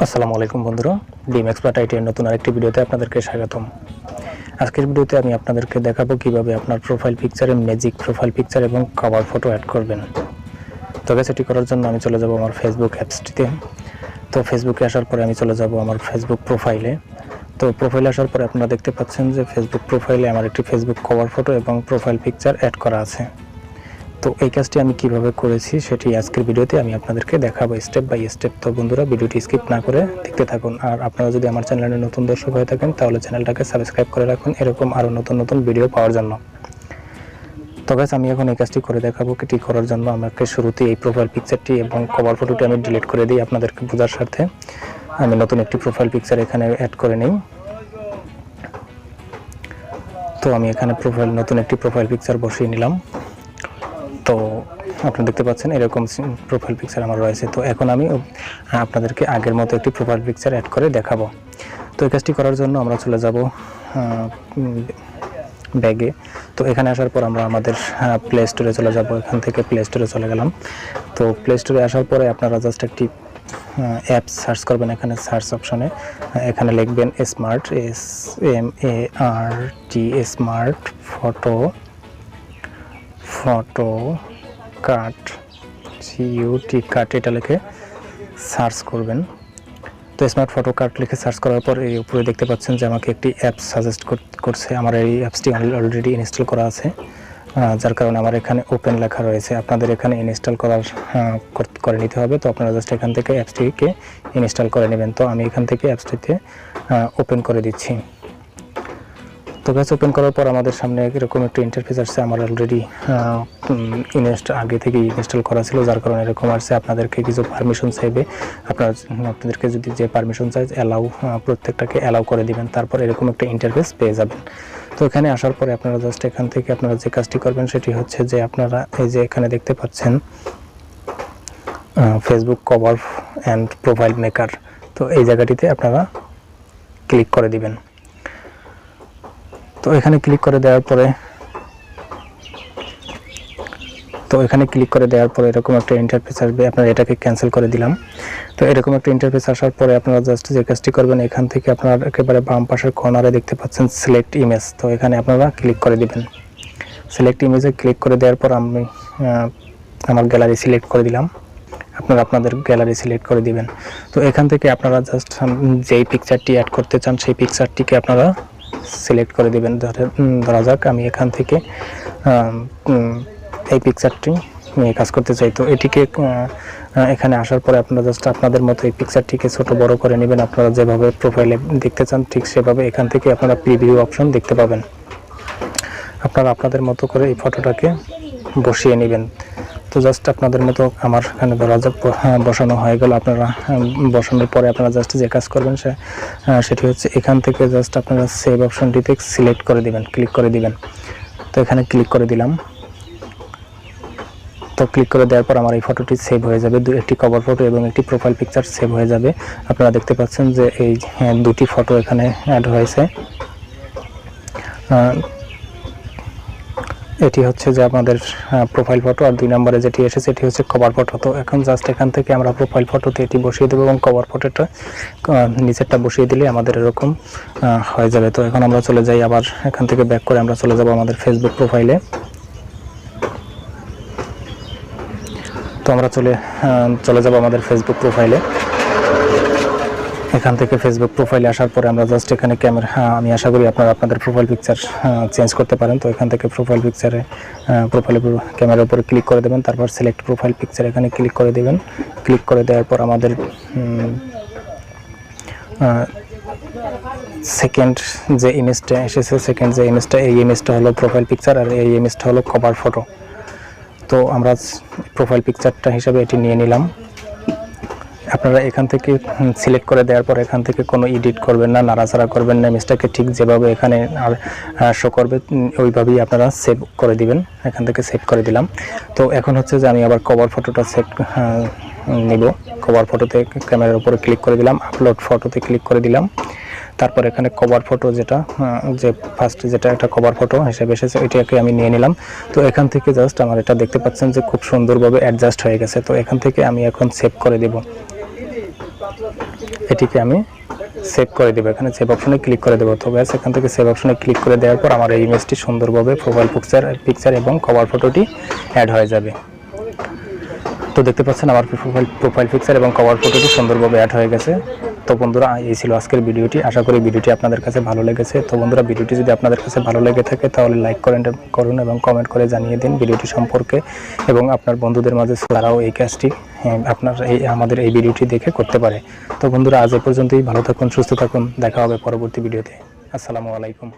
আসসালামু আলাইকুম বন্ধুরা, বিম এক্সপার্ট আইটির নতুন আরেকটি ভিডিওতে আপনাদেরকে স্বাগতম। আজকের ভিডিওতে আমি আপনাদেরকে দেখাবো কিভাবে আপনার প্রোফাইল পিকচারে ম্যাজিক প্রোফাইল পিকচার এবং কভার ফটো অ্যাড করবেন। তবে সেটি করার জন্য আমি চলে যাব আমার ফেসবুক অ্যাপসটিতে। তো ফেসবুকে আসার পরে আমি চলে যাব আমার ফেসবুক প্রোফাইলে। তো প্রোফাইলে আসার পরে আপনারা দেখতে পাচ্ছেন যে ফেসবুক প্রোফাইলে আমার একটি ফেসবুক কভার ফটো এবং প্রোফাইল পিকচার অ্যাড করা আছে। তো এই কাজটি আমি কিভাবে করেছি সেটি আজকের ভিডিওতে আমি আপনাদেরকে দেখাবো স্টেপ বাই স্টেপ। তো বন্ধুরা, ভিডিওটি স্কিপ না করে দেখতে থাকুন। আর আপনারা যদি আমার চ্যানেলে নতুন দর্শক হয়ে থাকেন তাহলে চ্যানেলটাকে সাবস্ক্রাইব করে রাখুন এরকম আরও নতুন নতুন ভিডিও পাওয়ার জন্য। তো গাইস, আমি এখন এই কাজটি করে দেখাবো। এটি করার জন্য আমাকে শুরুতে এই প্রোফাইল পিকচারটি এবং কভার ফটোটি আমি ডিলিট করে দিই আপনাদেরকে বোঝার স্বার্থে। আমি নতুন একটি প্রোফাইল পিকচার এখানে অ্যাড করে নিই। তো আমি এখানে নতুন একটি প্রোফাইল পিকচার বসিয়ে নিলাম। তো আপনারা দেখতে পাচ্ছেন এরকম প্রোফাইল পিকচার আমার রয়েছে। তো এখন আমি আপনাদেরকে আগের মতো একটি প্রোফাইল পিকচার অ্যাড করে দেখাবো। তো এই কাজটি করার জন্য আমরা চলে যাব ব্যাগে। তো এখানে আসার পর আমরা আমাদের প্লে স্টোরে চলে যাব। এখান থেকে প্লে স্টোরে চলে গেলাম। তো প্লে স্টোরে আসার পরে আপনারা জাস্ট একটি অ্যাপ সার্চ করবেন। এখানে সার্চ অপশনে এখানে লিখবেন স্মার্ট, SMART, স্মার্ট ফটো কাট, কাট, এটা লিখে সার্চ করবেন। তো স্মার্ট ফটো কাট লিখে সার্চ করার পর এই উপরে দেখতে পাচ্ছেন যে আমাকে একটি অ্যাপ সাজেস্ট করছে। আমার এই অ্যাপসটি অলরেডি ইনস্টল করা আছে, যার কারণে আমার এখানে ওপেন লেখা রয়েছে। আপনাদের এখানে ইনস্টল করে নিতে হবে। তো আপনারা জাস্ট এখান থেকে অ্যাপসটিকে ইনস্টল করে নেবেন। তো আমি এখান থেকে অ্যাপসটিতে ওপেন করে দিচ্ছি। তো গাছ ওপেন করার পর আমাদের সামনে এরকম একটা ইন্টারফেস আসছে। আমার অলরেডি আগে থেকে ইনস্টল করা ছিল, যার কারণে এরকম আসছে। আপনাদেরকে কিছু পারমিশন চাইবে। আপনাদেরকে যদি যে পারমিশন চাই প্রত্যেকটাকে অ্যালাউ করে দিবেন। তারপর এরকম একটা ইন্টারফেস পেয়ে যাবেন। তো এখানে আসার পরে আপনারা জাস্ট এখান থেকে আপনারা যে কাজটি করবেন সেটি হচ্ছে যে আপনারা এই যে এখানে দেখতে পাচ্ছেন Facebook cover and profile maker. তো এই জায়গাটিতে আপনারা ক্লিক করে দিবেন। তো এখানে ক্লিক করে দেওয়ার পরে এরকম একটা ইন্টারফেস আসবে। আপনারা এটাকে ক্যান্সেল করে দিলাম। তো এরকম একটা ইন্টারফেস আসার পরে আপনারা জাস্ট যে কাজটি করবেন, এখান থেকে আপনারা একেবারে বাম পাশের কর্নারে দেখতে পাচ্ছেন সিলেক্ট ইমেজ। তো এখানে আপনারা ক্লিক করে দিবেন। সিলেক্ট ইমেজে ক্লিক করে দেওয়ার পর আমি আমার গ্যালারি সিলেক্ট করে দিলাম। আপনারা আপনাদের গ্যালারি সিলেক্ট করে দিবেন। তো এখান থেকে আপনারা জাস্ট যেই পিকচারটি অ্যাড করতে চান সেই পিকচারটিকে আপনারা সিলেক্ট করে দিবেন। ধরা যাক আমি এখান থেকে এই পিকচারটি নিয়ে কাজ করতে চাই। তো এটিকে এখানে আসার পরে আপনারা জাস্ট আপনাদের মতো এই পিকচারটিকে ছোট বড় করে নেবেন। আপনারা যেভাবে প্রোফাইলে দেখতে চান ঠিক সেভাবে এখান থেকে আপনারা প্রিভিউ অপশন দেখতে পাবেন। আপনারা আপনাদের মতো করে এই ফটোটাকে বসিয়ে নেবেন। তো জাস্ট আপনাদের মতো আমার এখানে ধরা যাক বসানো হয়ে গেল। আপনারা বসানোর পরে আপনারা জাস্ট যে কাজ করবেন সেটি হচ্ছে এখান থেকে জাস্ট আপনারা সেভ অপশনটিতে সিলেক্ট করে দিবেন, ক্লিক করে দিবেন। তো এখানে ক্লিক করে দিলাম। তো ক্লিক করে দেওয়ার পর আমার এই ফটোটি সেভ হয়ে যাবে। একটি কভার ফটো এবং একটি প্রোফাইল পিকচার সেভ হয়ে যাবে। আপনারা দেখতে পাচ্ছেন যে এই দুটি ফটো এখানে অ্যাড হয়েছে। এটি হচ্ছে যে আমাদের প্রোফাইল ফটো, আর 2 নম্বরে যেটি এসেছে এটি হচ্ছে কভার ফটো। তো এখন জাস্ট এখান থেকে আমরা প্রোফাইল ফটোতে এটি বসিয়ে দেবো এবং কভার ফটোটা নিচেরটা বসিয়ে দিলে আমাদের এরকম হয়ে যাবে। তো এখন আমরা চলে যাই, আবার এখান থেকে ব্যাক করে আমরা চলে যাব আমাদের ফেসবুক প্রোফাইলে। তো আমরা চলে যাব আমাদের ফেসবুক প্রোফাইলে। এখান থেকে ফেসবুক প্রোফাইলে আসার পরে আমরা জাস্ট এখানে আমি আশা করি আপনারা আপনাদের প্রোফাইল পিকচার চেঞ্জ করতে পারেন। তো এখান থেকে প্রোফাইলে ক্যামেরার উপরে ক্লিক করে দেবেন। তারপর সিলেক্ট প্রোফাইল পিকচার এখানে ক্লিক করে দেবেন। ক্লিক করে দেওয়ার পর আমাদের সেকেন্ড যে ইমেজটা এসেছে এই ইমেজটা হলো প্রোফাইল পিকচার, আর এই ইমেজটা হলো কভার ফটো। তো আমরা প্রোফাইল পিকচারটা হিসাবে এটি নিয়ে নিলাম। আপনারা এখান থেকে সিলেক্ট করে দেওয়ার পর এখান থেকে কোনো এডিট করবেন না, নাড়াচাড়া করবেন না। ইমেজটাকে ঠিক যেভাবে এখানে শো করবে ওইভাবেই আপনারা সেভ করে দিবেন। এখান থেকে সেভ করে দিলাম। তো এখন হচ্ছে যে আমি আবার কভার ফটোটা নিব। কভার ফটোতে ক্যামেরার উপরে ক্লিক করে দিলাম, আপলোড ফটোতে ক্লিক করে দিলাম। তারপর এখানে কভার ফটো যে ফার্স্ট যেটা একটা কভার ফটো হিসেবে এসেছে এটাকে আমি নিয়ে নিলাম। তো এখান থেকে জাস্ট আমার এটা দেখতে পাচ্ছেন যে খুব সুন্দরভাবে অ্যাডজাস্ট হয়ে গেছে। তো এখান থেকে আমি এখন সেভ করে দেব। এটিকে আমি সেভ করে দেবো। এখানে সেভ অপশনে ক্লিক করে দেবো। তো ব্যাস এখান থেকে সেভ অপশনে ক্লিক করে দেওয়ার পর আমার এই ইমেজটি সুন্দরভাবে প্রোফাইল পিকচার এবং কভার ফটোটি অ্যাড হয়ে যাবে। তো দেখতে পাচ্ছেন আমার প্রোফাইল পিকচার এবং কভার ফটোটি সুন্দরভাবে অ্যাড হয়ে গেছে। তো বন্ধুরা, এই ছিল আজকের ভিডিওটি। আশা করি ভিডিওটি আপনাদের কাছে ভালো লেগেছে। তো বন্ধুরা, ভিডিওটি যদি আপনাদের কাছে ভালো লেগে থাকে তাহলে লাইক করুন এবং কমেন্ট করে জানিয়ে দিন ভিডিওটি সম্পর্কে, এবং আপনার বন্ধুদের মাঝে তারাও এই কাজটি আমাদের এই ভিডিওটি দেখে করতে পারে। তো বন্ধুরা, আজ এ পর্যন্তই। ভালো থাকুন, সুস্থ থাকুন, দেখা হবে পরবর্তী ভিডিওতে। আসসালামু আলাইকুম।